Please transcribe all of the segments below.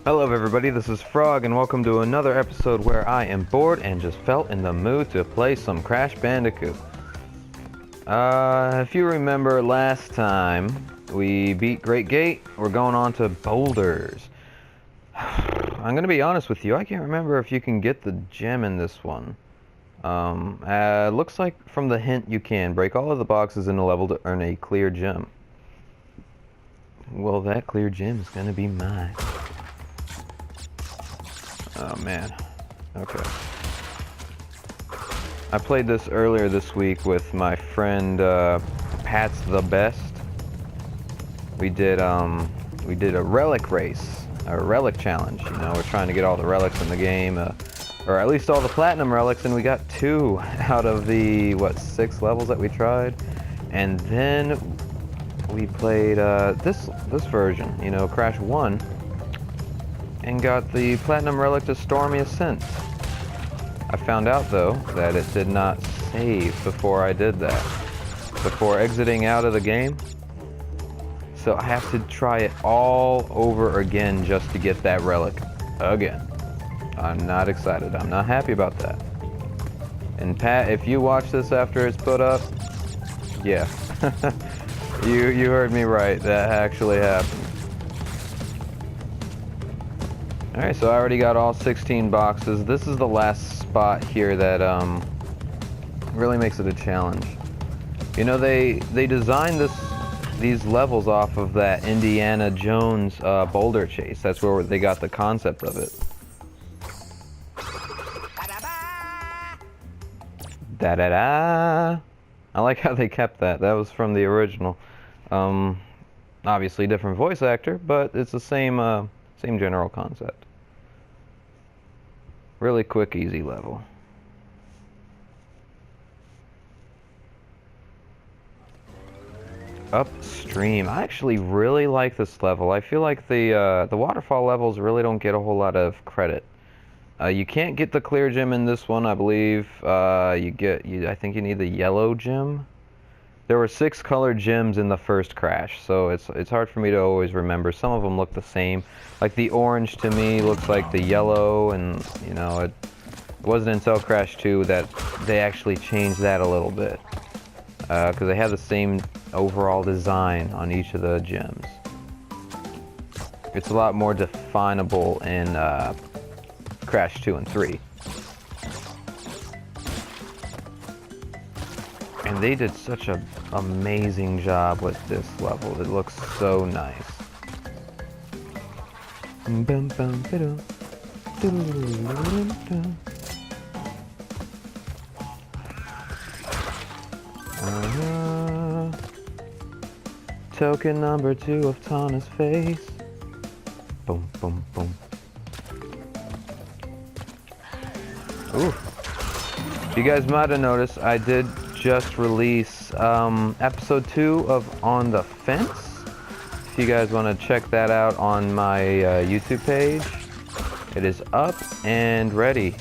Hello everybody, this is Frog and welcome to another episode where I am bored and just felt in the mood to play some Crash Bandicoot. If you remember last time we beat Great Gate, we're going on to Boulders. I'm gonna be honest with you, I can't remember if you can get the gem in this one. Looks like from the hint you can break all of the boxes in the level to earn a clear gem. Well, that clear gem is gonna be mine. Oh man. Okay. I played this earlier this week with my friend Pat's the Best. We did a relic race, a relic challenge. You know, we're trying to get all the relics in the game, or at least all the platinum relics, and we got 2 out of the 6 levels that we tried. And then we played this version, you know, Crash 1. And got the platinum relic to Stormy Ascent. I found out though that it did not save before I did that, before exiting out of the game. So I have to try it all over again just to get that relic again. I'm not excited. I'm not happy about that. And Pat, if you watch this after it's put up, yeah, you heard me right. That actually happened. Alright, so I already got all 16 boxes. This is the last spot here that really makes it a challenge. You know, they designed these levels off of that Indiana Jones boulder chase. That's where they got the concept of it. Da-da-da! I like how they kept that. That was from the original. Obviously different voice actor, but it's the same general concept. Really quick, easy level. Upstream. I actually really like this level. I feel like the waterfall levels really don't get a whole lot of credit. You can't get the clear gem in this one, I believe. I think you need the yellow gem. There were 6 colored gems in the first Crash, so it's hard for me to always remember. Some of them look the same. Like the orange to me looks like the yellow, and you know, it wasn't until Crash 2 that they actually changed that a little bit. Because they have the same overall design on each of the gems. It's a lot more definable in Crash 2 and 3. And they did such an amazing job with this level. It looks so nice. Token number 2 of Tana's face. Boom, boom, boom. Ooh. You guys might have noticed I did just release episode 2 of On the Fence. If you guys want to check that out on my YouTube page, it is up and ready.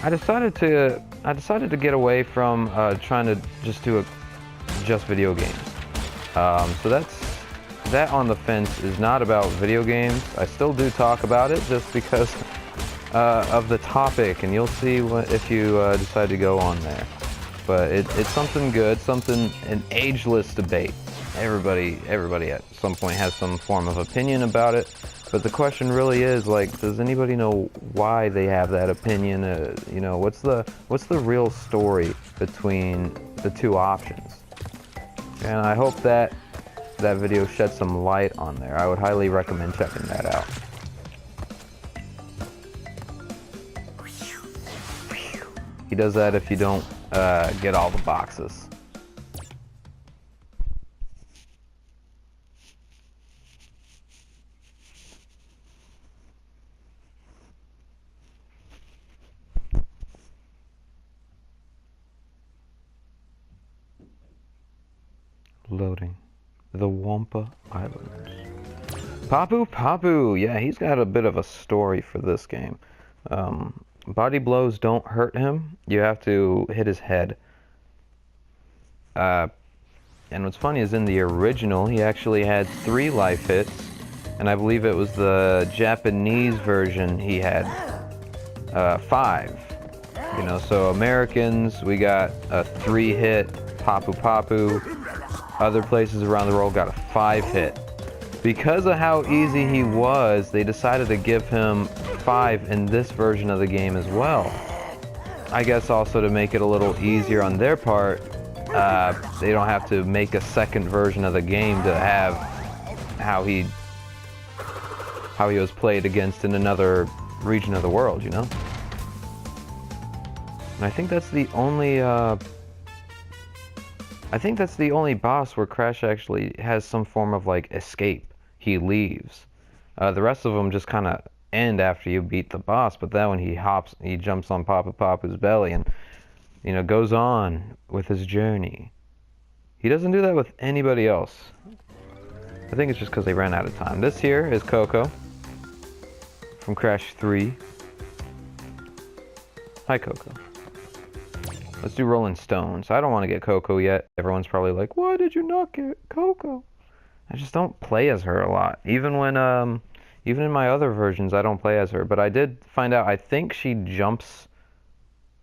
I decided to get away from trying to just do just video games. So that On the Fence is not about video games. I still do talk about it just because of the topic, and you'll see if you decide to go on there. But it's something good, an ageless debate. Everybody at some point has some form of opinion about it. But the question really is, like, does anybody know why they have that opinion? You know, what's the real story between the 2 options? And I hope that video sheds some light on there. I would highly recommend checking that out. He does that if you don't get all the boxes. Loading. The Wampa Islands. Papu! Yeah, he's got a bit of a story for this game. Body blows don't hurt him. You have to hit his head. And what's funny is in the original, he actually had 3 life hits. and I believe it was the Japanese version he had 5. You know, so Americans, we got a 3-hit Papu Papu. Other places around the world got a 5-hit. Because of how easy he was, they decided to give him 5 in this version of the game as well. I guess also to make it a little easier on their part, they don't have to make a second version of the game to have how he was played against in another region of the world, you know? And I think that's the only boss where Crash actually has some form of like escape. He leaves. The rest of them just kind of end after you beat the boss, but then when he jumps on Papa Papa's belly and, you know, goes on with his journey. He doesn't do that with anybody else. I think it's just because they ran out of time. This here is Coco from Crash 3. Hi, Coco. Let's do Rolling Stones. I don't want to get Coco yet. Everyone's probably like, why did you not get Coco? I just don't play as her a lot. Even in my other versions, I don't play as her. But I did find out, I think she jumps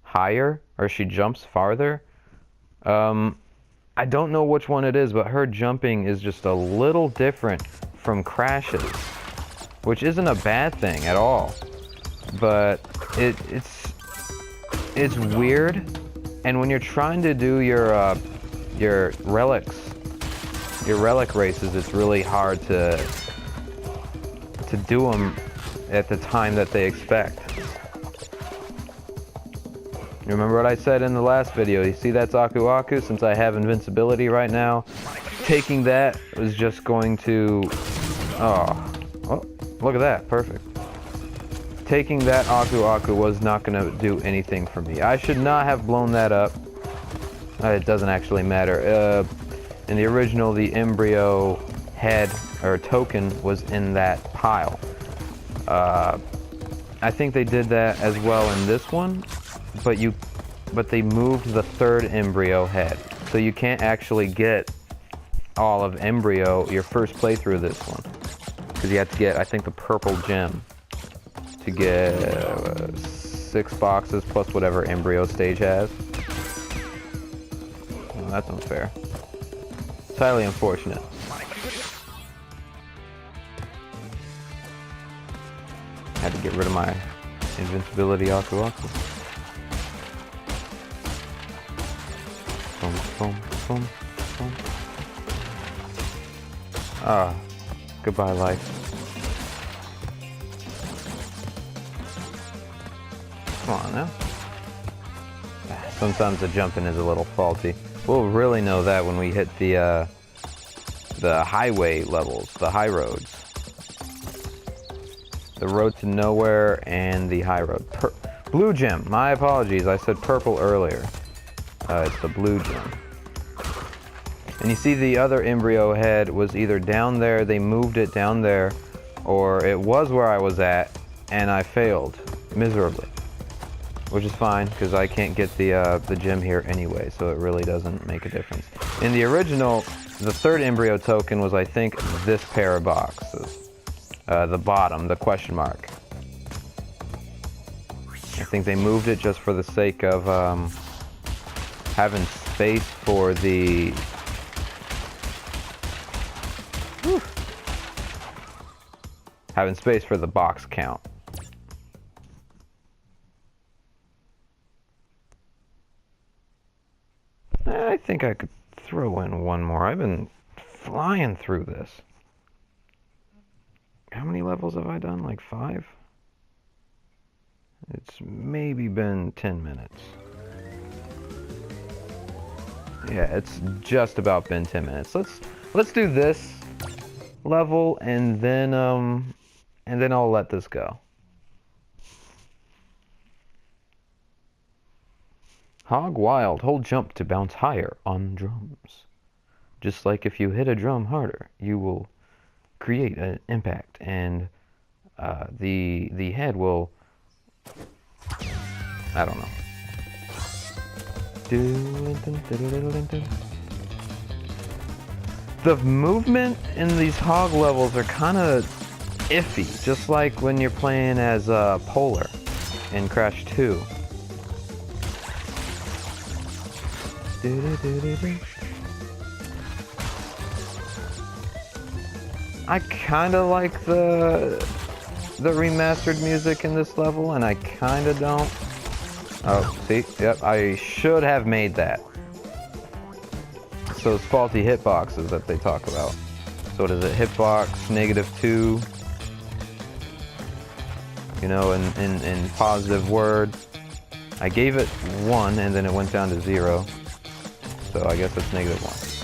higher, or she jumps farther. I don't know which one it is, but her jumping is just a little different from Crash's, which isn't a bad thing at all. But it's weird. And when you're trying to do your relic races, it's really hard to do them at the time that they expect. You remember what I said in the last video? You see that's Aku Aku? Since I have invincibility right now, taking that was just going to... Oh, look at that. Perfect. Taking that Aku Aku was not going to do anything for me. I should not have blown that up. It doesn't actually matter. In the original, the embryo head or token was in that pile. I think they did that as well in this one, but they moved the 3rd embryo head, so you can't actually get all of embryo your first playthrough of this one, because you have to get, I think, the purple gem to get 6 boxes plus whatever embryo stage has. Well, that's unfair. It's highly unfortunate. Had to get rid of my invincibility Aku Aku. Boom, boom, boom, boom. Ah, goodbye life. Come on now. Sometimes the jumping is a little faulty. We'll really know that when we hit the highway levels, the high roads. The road to nowhere and the high road. Blue gem. My apologies. I said purple earlier. It's the blue gem. And you see the other embryo head was either down there, they moved it down there, or it was where I was at, and I failed miserably. Which is fine, because I can't get the gem here anyway, so it really doesn't make a difference. In the original, the 3rd embryo token was, I think, this pair of boxes. The bottom, the question mark. I think they moved it just for the sake of having space for the... Whew. Having space for the box count. I think I could throw in one more. I've been flying through this. How many levels have I done? Like 5? It's maybe been 10 minutes. Yeah, it's just about been 10 minutes. Let's do this level and then I'll let this go. Hog Wild. Hold jump to bounce higher on drums. Just like if you hit a drum harder, you will create an impact, and the head will... I don't know. The movement in these hog levels are kind of iffy, just like when you're playing as Polar in Crash 2. I kinda like the remastered music in this level, and I kinda don't. Oh, see? Yep, I should have made that. It's those faulty hitboxes that they talk about. So what is it? Hitbox -2. You know, in positive word. I gave it 1 and then it went down to 0. So I guess it's -1.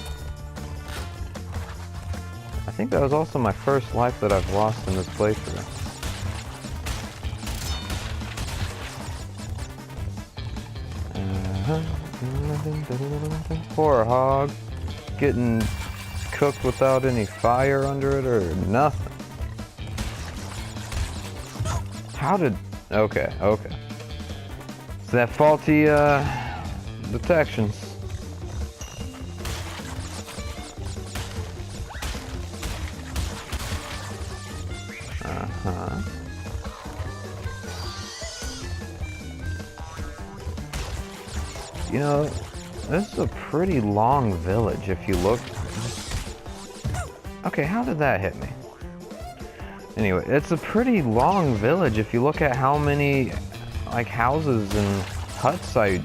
I think that was also my first life that I've lost in this playthrough. Poor hog. Getting cooked without any fire under it or nothing. How did... Okay, okay. It's that faulty, detections. Uh-huh. You know, this is a pretty long village if you look. Okay, how did that hit me? Anyway, it's a pretty long village if you look at how many, like, houses and huts I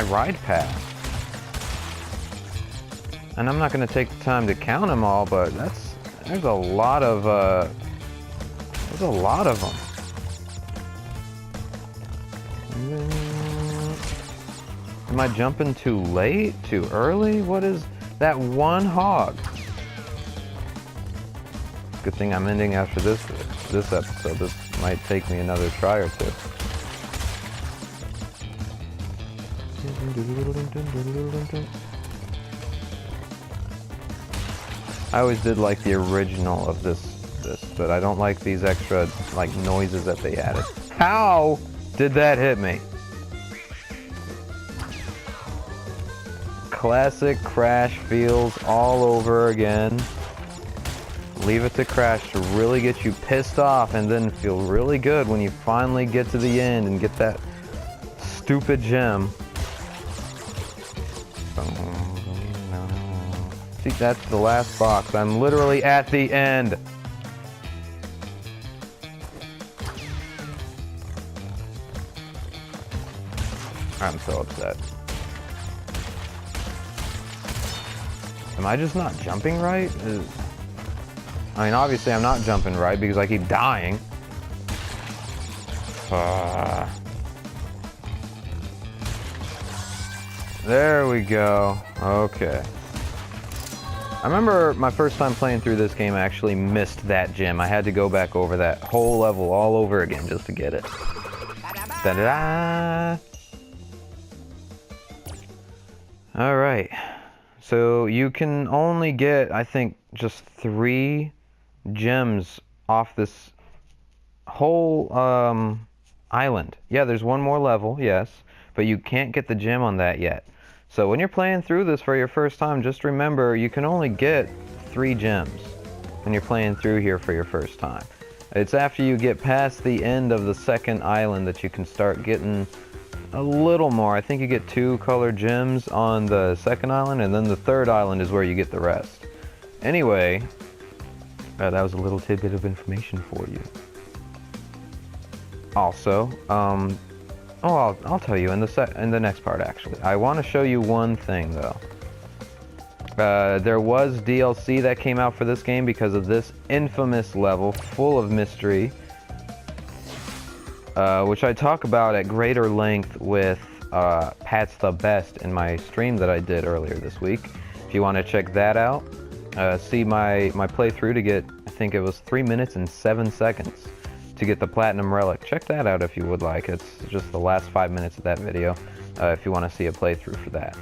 ride past. And I'm not going to take the time to count them all, but there's a lot of them. Am I jumping too late? Too early? What is that one hog? Good thing I'm ending after this episode. This might take me another try or two. I always did like the original of this, but I don't like these extra, like, noises that they added. How did that hit me? Classic Crash feels all over again. Leave it to Crash to really get you pissed off and then feel really good when you finally get to the end and get that stupid gem. See, that's the last box. I'm literally at the end. I'm so upset. Am I just not jumping right? I mean, obviously I'm not jumping right because I keep dying. There we go. Okay. I remember my first time playing through this game, I actually missed that gem. I had to go back over that whole level all over again just to get it. Da-da-da! Alright. So you can only get, I think, just 3 gems off this whole island. Yeah, there's one more level, yes, but you can't get the gem on that yet. So when you're playing through this for your first time, just remember you can only get 3 gems when you're playing through here for your first time. It's after you get past the end of the second island that you can start getting a little more. I think you get 2 colored gems on the second island, and then the third island is where you get the rest. Anyway, that was a little tidbit of information for you. Also, I'll tell you in the next part actually. I want to show you one thing though. There was DLC that came out for this game because of this infamous level full of mystery, which I talk about at greater length with Pat's the Best in my stream that I did earlier this week. If you want to check that out, see my playthrough to get, I think it was 3 minutes and 7 seconds to get the Platinum Relic. Check that out if you would like. It's just the last 5 minutes of that video if you want to see a playthrough for that.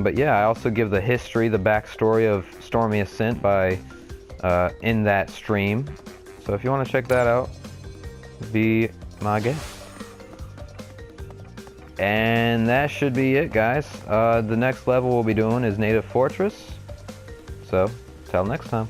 But yeah, I also give the history, the backstory of Stormy Ascent in that stream. So if you want to check that out, be my guest. And that should be it, guys. The next level we'll be doing is Native Fortress. So, till next time.